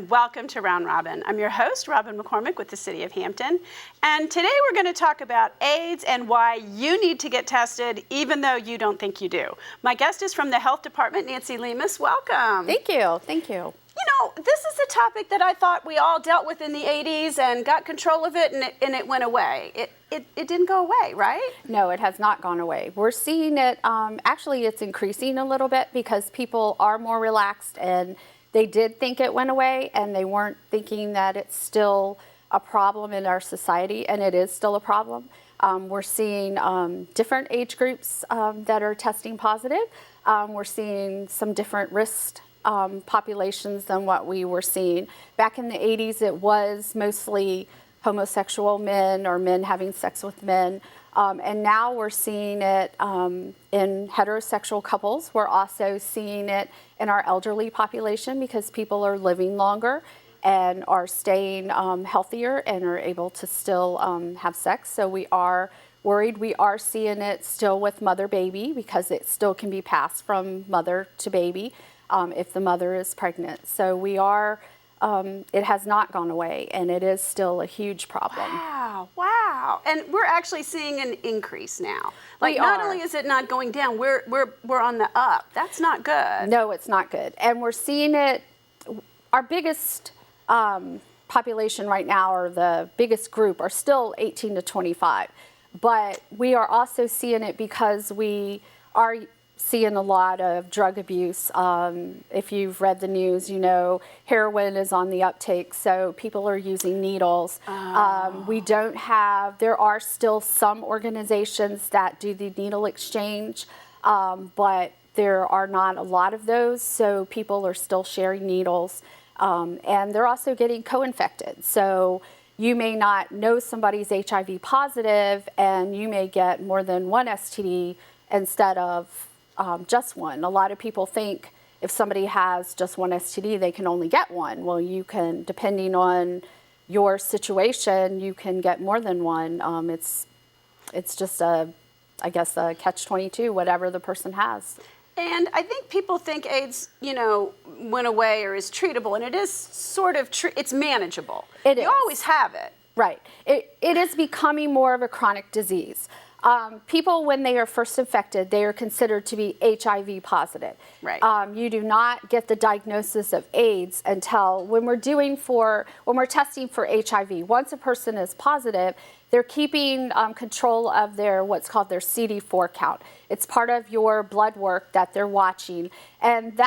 and welcome to Round Robin. I'm your host, Robin McCormick with the City of Hampton, and today we're going to talk about AIDS and why you need to get tested even though you don't think you do. My guest is from the Health Department, Nancy Lemis. Welcome. Thank you. Thank you. You know, this is a topic that I thought we all dealt with in the 80s and got control of it and it went away. It didn't go away, right? No, it has not gone away. We're seeing it, actually it's increasing a little bit because people are more relaxed and they did think it went away and they weren't thinking that it's still a problem in our society, and it is still a problem. We're seeing different age groups that are testing positive. We're seeing some different risk populations than what we were seeing. Back in the 80s, it was mostly homosexual men or men having sex with men. And now we're seeing it in heterosexual couples. We're also seeing it in our elderly population because people are living longer and are staying healthier and are able to still have sex. So we are worried. We are seeing it still with mother-baby because it still can be passed from mother to baby if the mother is pregnant. So we are, it has not gone away, and it is still a huge problem. Wow. And we're actually seeing an increase now. Like, not only is it not going down, we're on the up. That's not good. No, it's not good. And we're seeing it, our biggest population right now, or the biggest group, are still 18 to 25. But we are also seeing it because we are seeing a lot of drug abuse. If you've read the news, you know heroin is on the uptake, so people are using needles. We don't have, there are still some organizations that do the needle exchange, but there are not a lot of those, so people are still sharing needles. And they're also getting co-infected. So you may not know somebody's HIV positive, and you may get more than one STD instead of just one. A lot of people think if somebody has just one STD, they can only get one. Well, you can, depending on your situation, you can get more than one. It's just I guess a catch-22, whatever the person has. And I think people think AIDS, went away or is treatable, and it is sort of, it's manageable. It is. You always have it. Right. It is becoming more of a chronic disease. People, when they are first infected, they are considered to be HIV positive. Right. You do not get the diagnosis of AIDS until when we're testing for HIV. Once a person is positive, they're keeping control of their what's called their CD4 count. It's part of your blood work that they're watching, and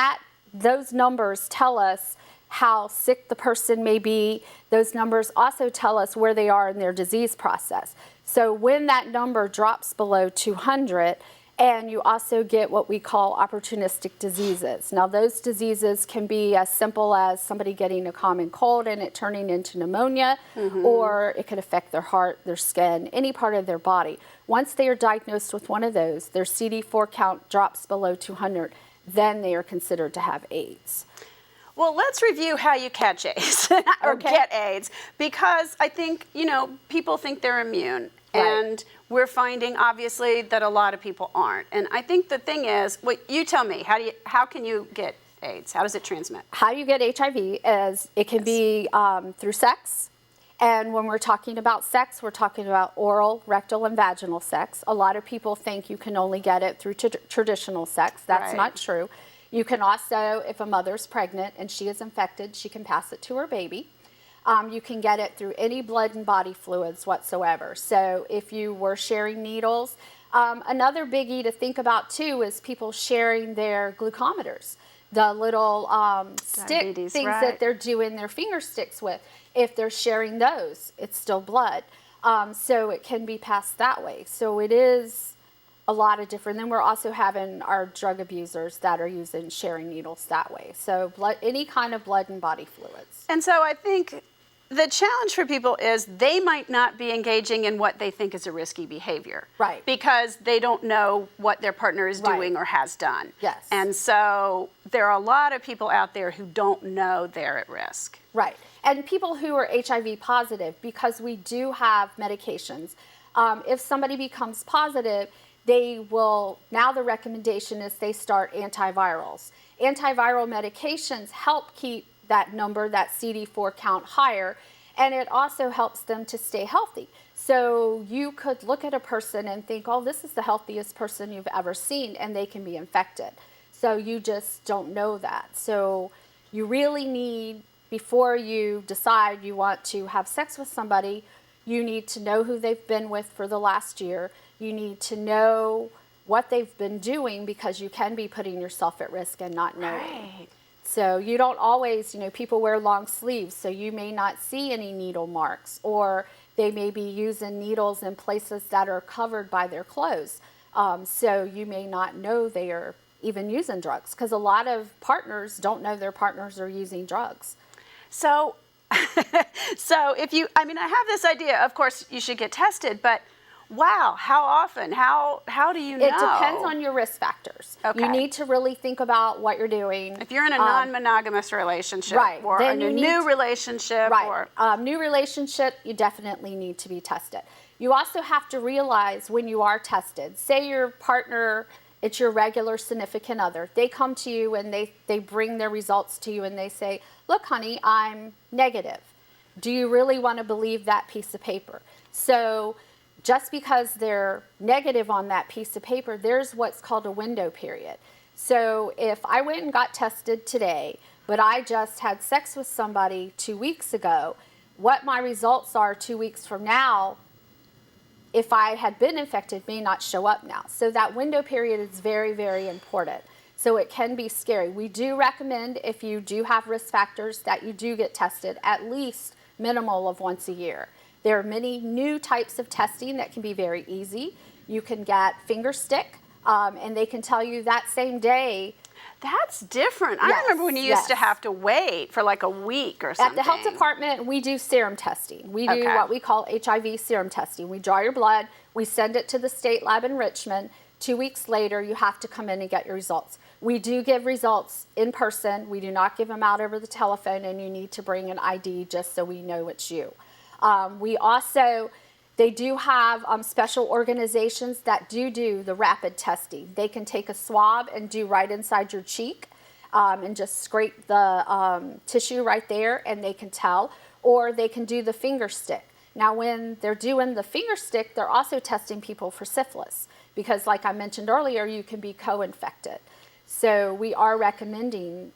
those numbers tell us how sick the person may be. Those numbers also tell us where they are in their disease process. So when that number drops below 200, and you also get what we call opportunistic diseases. Now, those diseases can be as simple as somebody getting a common cold and it turning into pneumonia, or it could affect their heart, their skin, any part of their body. Once they are diagnosed with one of those, their CD4 count drops below 200, then they are considered to have AIDS. Well, let's review how you catch AIDS or get AIDS, because I think, people think they're immune. Right. And we're finding, obviously, that a lot of people aren't. And I think the thing is, you tell me, how can you get AIDS? How does it transmit? How you get HIV is it can be through sex. And when we're talking about sex, we're talking about oral, rectal, and vaginal sex. A lot of people think you can only get it through traditional sex. That's not true. You can also, if a mother's pregnant and she is infected, she can pass it to her baby. You can get it through any blood and body fluids whatsoever. So if you were sharing needles, another biggie to think about too is people sharing their glucometers, the little stick things that they're doing their finger sticks with. If they're sharing those, it's still blood. So it can be passed that way. So it is a lot of different. Then we're also having our drug abusers that are using sharing needles that way. So any kind of blood and body fluids. And so I think the challenge for people is they might not be engaging in what they think is a risky behavior. Right. Because they don't know what their partner is doing or has done. Yes. And so there are a lot of people out there who don't know they're at risk. Right. And people who are HIV positive, because we do have medications, if somebody becomes positive, they will, now the recommendation is they start antivirals. Antiviral medications help keep that number, that CD4 count higher, and it also helps them to stay healthy. So you could look at a person and think, oh, this is the healthiest person you've ever seen, and they can be infected. So you just don't know that. So you really need, before you decide you want to have sex with somebody, you need to know who they've been with for the last year. You need to know what they've been doing, because you can be putting yourself at risk and not knowing. Right. So you don't always, people wear long sleeves, so you may not see any needle marks, or they may be using needles in places that are covered by their clothes. So you may not know they are even using drugs, because a lot of partners don't know their partners are using drugs. So, if you, I have this idea, of course you should get tested, but wow, how often? How do you know? It depends on your risk factors. Okay. You need to really think about what you're doing. If you're in a non-monogamous relationship, right, or then in a new relationship, right. New relationship, you definitely need to be tested. You also have to realize when you are tested, say your partner, it's your regular significant other, they come to you and they bring their results to you and they say, look, honey, I'm negative. Do you really want to believe that piece of paper? So just because they're negative on that piece of paper, there's what's called a window period. So if I went and got tested today, but I just had sex with somebody 2 weeks ago, what my results are 2 weeks from now, if I had been infected, may not show up now. So that window period is very, very important. So it can be scary. We do recommend, if you do have risk factors, that you do get tested at least minimal of once a year. There are many new types of testing that can be very easy. You can get finger stick, and they can tell you that same day. That's different. I Yes, remember when you used to have to wait for like a week or something. At the health department, we do serum testing. We do what we call HIV serum testing. We draw your blood, we send it to the state lab in Richmond. 2 weeks later, you have to come in and get your results. We do give results in person. We do not give them out over the telephone, and you need to bring an ID just so we know it's you. They do have special organizations that do the rapid testing. They can take a swab and do right inside your cheek and just scrape the tissue right there, and they can tell. Or they can do the finger stick. Now, when they're doing the finger stick, they're also testing people for syphilis, because like I mentioned earlier, you can be co-infected. So we are recommending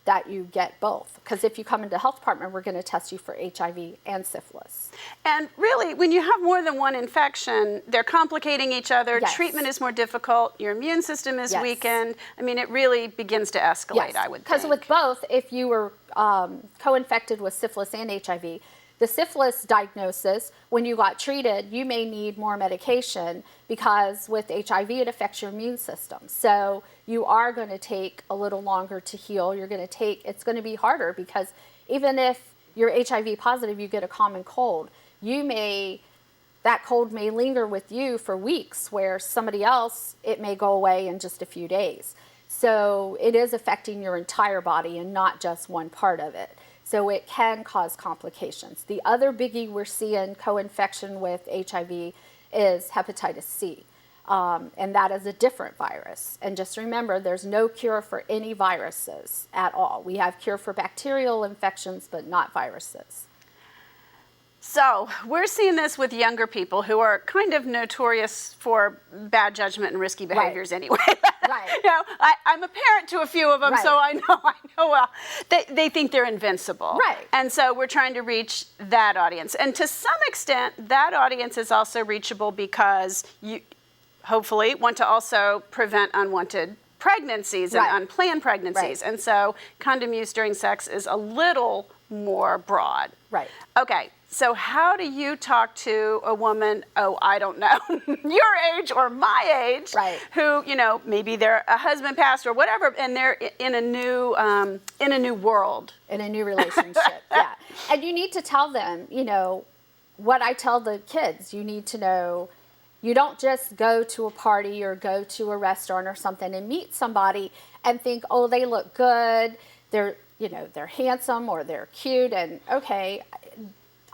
that you get both, because if you come into the health department, we're going to test you for HIV and syphilis. And really, when you have more than one infection, they're complicating each other. Yes. Treatment is more difficult. Your immune system is Yes. weakened. It really begins to escalate, Yes, I would think. because with both, if you were co-infected with syphilis and HIV, the syphilis diagnosis, when you got treated, you may need more medication, because with HIV, it affects your immune system. So you are going to take a little longer to heal. It's going to be harder, because even if you're HIV positive, you get a common cold, that cold may linger with you for weeks, where somebody else, it may go away in just a few days. So it is affecting your entire body and not just one part of it. So it can cause complications. The other biggie we're seeing co-infection with HIV is hepatitis C. And that is a different virus. And just remember, there's no cure for any viruses at all. We have cure for bacterial infections, but not viruses. So we're seeing this with younger people who are kind of notorious for bad judgment and risky behaviors anyway. Right. I'm a parent to a few of them, Right. so I know well. They think they're invincible. Right. And so we're trying to reach that audience. And to some extent, that audience is also reachable because you hopefully want to also prevent unwanted pregnancies and Right. unplanned pregnancies. Right. And so condom use during sex is a little more broad. Right. Okay, so how do you talk to a woman, I don't know, your age or my age, Right. who, maybe they're a husband passed or whatever, and they're in a new world. In a new relationship, yeah. And you need to tell them, what I tell the kids. You need to know, you don't just go to a party or go to a restaurant or something and meet somebody and think, oh, they look good, they're handsome or they're cute, and okay,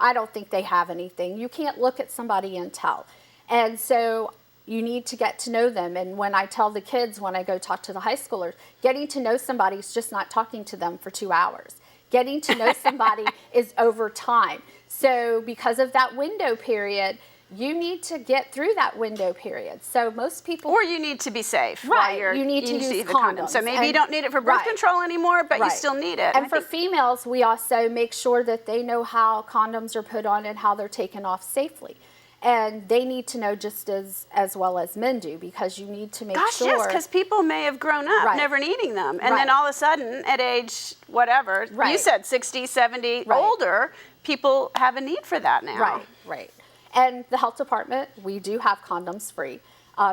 I don't think they have anything. You can't look at somebody and tell. And so you need to get to know them. And when I tell the kids, when I go talk to the high schoolers, getting to know somebody is just not talking to them for 2 hours. Getting to know somebody is over time. So because of that window period, you need to get through that window period. So most people... Or you need to be safe. While you need to use the condom. So maybe you don't need it for birth control anymore, but you still need it. And for females, we also make sure that they know how condoms are put on and how they're taken off safely. And they need to know just as well as men do, because you need to make sure... Yes, because people may have grown up never needing them. And then all of a sudden, at age whatever, you said 60, 70, older, people have a need for that now. Right. And the health department, we do have condoms free.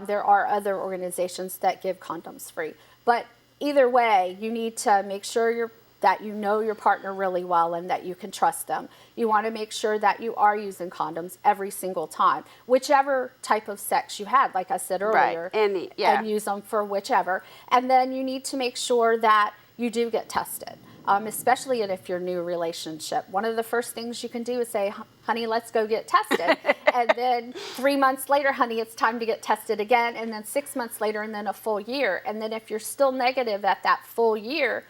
There are other organizations that give condoms free. But either way, you need to make sure that you know your partner really well and that you can trust them. You want to make sure that you are using condoms every single time, whichever type of sex you had, like I said earlier, and use them for whichever. And then you need to make sure that you do get tested, especially if you're new relationship. One of the first things you can do is say, honey, let's go get tested. And then 3 months later, honey, it's time to get tested again. And then 6 months later, and then a full year. And then if you're still negative at that full year,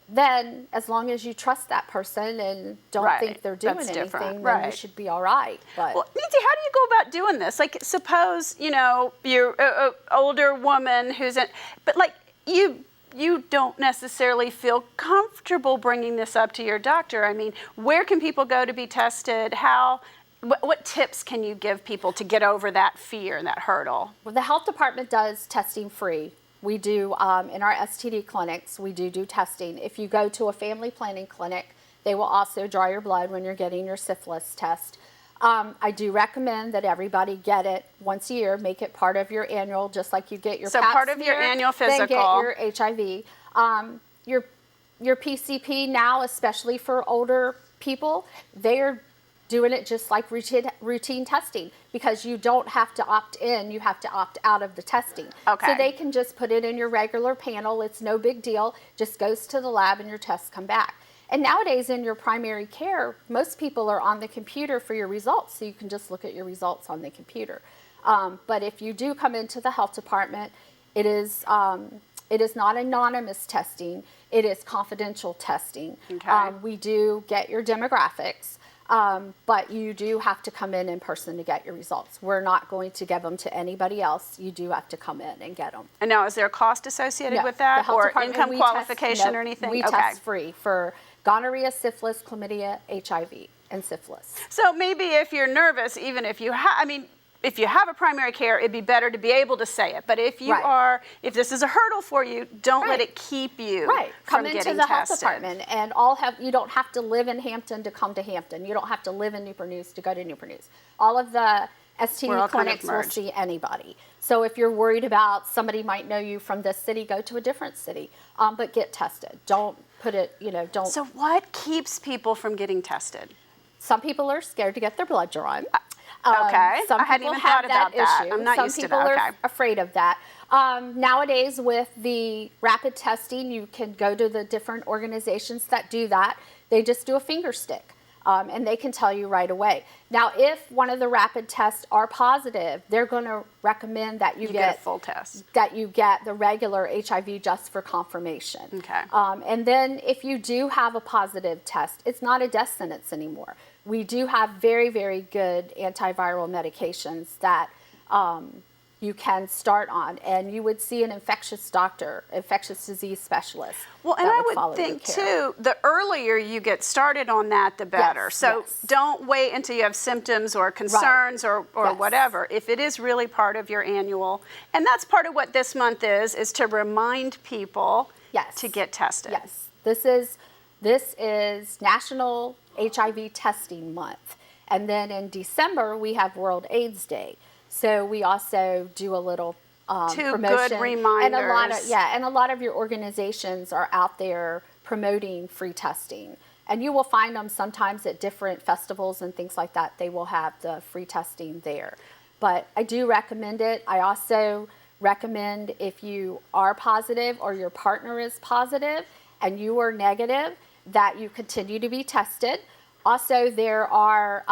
then as long as you trust that person and don't think they're doing anything, then you should be all right. But well, Nancy, how do you go about doing this? Like, suppose, you're an older woman but like you don't necessarily feel comfortable bringing this up to your doctor. I mean, where can people go to be tested? What tips can you give people to get over that fear and that hurdle? Well, the health department does testing free. We do, in our STD clinics, we do testing. If you go to a family planning clinic, they will also draw your blood when you're getting your syphilis test. I do recommend that everybody get it once a year. Make it part of your annual, just like you get your pap part of smear, your annual physical. Then get your HIV. Your PCP now, especially for older people, they're doing it just like routine testing, because you don't have to opt in, you have to opt out of the testing. Okay. So they can just put it in your regular panel. It's no big deal. Just goes to the lab and your tests come back. And nowadays in your primary care, most people are on the computer for your results, so you can just look at your results on the computer. But if you do come into the health department, it is not anonymous testing. It is confidential testing. Okay. We do get your demographics. But you do have to come in person to get your results. We're not going to give them to anybody else. You do have to come in and get them. And now, is there a cost associated with that, or income qualification or anything? We test free for gonorrhea, syphilis, chlamydia, HIV, and syphilis. So maybe if you're nervous, even if you if you have a primary care, it'd be better to be able to say it. But if you if this is a hurdle for you, don't let it keep you from getting tested. Come into the health department, and you don't have to live in Hampton to come to Hampton. You don't have to live in Newport News to go to Newport News. All of the STD clinics will see anybody. So if you're worried about somebody might know you from this city, go to a different city, but get tested. Don't put it, don't. So what keeps people from getting tested? Some people are scared to get their blood drawn. Some I hadn't even thought about that. I'm not used to that. Some people are afraid of that. Nowadays, with the rapid testing, you can go to the different organizations that do that. They just do a finger stick, and they can tell you right away. Now, if one of the rapid tests are positive, they're going to recommend that you get a full test. That you get the regular HIV just for confirmation. Okay. And then if you do have a positive test, it's not a death sentence anymore. We do have very, very good antiviral medications that you can start on, and you would see an infectious disease specialist. Well, and I would think too, the earlier you get started on that, the better. Don't wait until you have symptoms or concerns or whatever. If it is really part of your annual, and that's part of what this month is to remind people to get tested. Yes, this is National HIV Testing Month. And then in December, we have World AIDS Day. So we also do a little promotion. Good reminders. And a lot of your organizations are out there promoting free testing. And you will find them sometimes at different festivals and things like that. They will have the free testing there. But I do recommend it. I also recommend, if you are positive or your partner is positive and you are negative, that you continue to be tested. Also, there are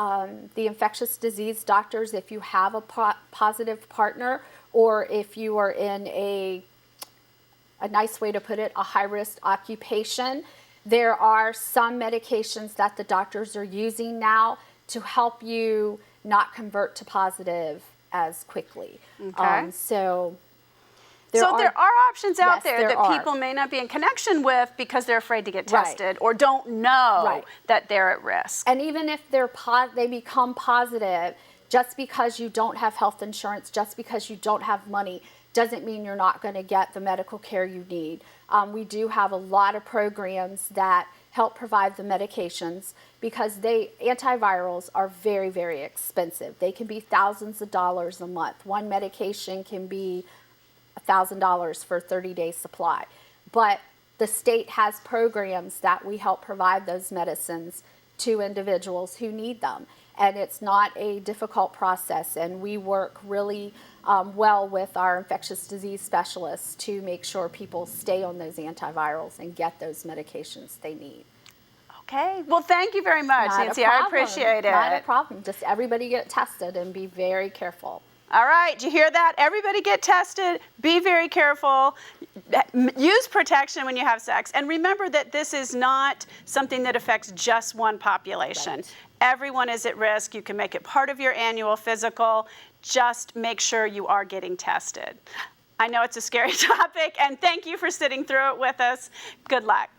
the infectious disease doctors, if you have a positive partner, or if you are in a nice way to put it, a high-risk occupation, There are some medications that the doctors are using now to help you not convert to positive as quickly. Okay. So there are options out Yes, there there that are. people may not be in connection with because they're afraid to get Right. tested or don't know Right. that they're at risk. And even if they become positive, just because you don't have health insurance, just because you don't have money, doesn't mean you're not going to get the medical care you need. We do have a lot of programs that help provide the medications because antivirals are very, very expensive. They can be thousands of dollars a month. One medication can be $1,000 for a 30-day supply. But the state has programs that we help provide those medicines to individuals who need them. And it's not a difficult process. And we work really well with our infectious disease specialists to make sure people stay on those antivirals and get those medications they need. Okay. Well, thank you very much, Not a Nancy. I problem. appreciate it. Not a problem. Just everybody get tested and be very careful. All right, did you hear that? Everybody get tested, be very careful, use protection when you have sex, and remember that this is not something that affects just one population. Right. Everyone is at risk. You can make it part of your annual physical. Just make sure you are getting tested. I know it's a scary topic, and thank you for sitting through it with us. Good luck.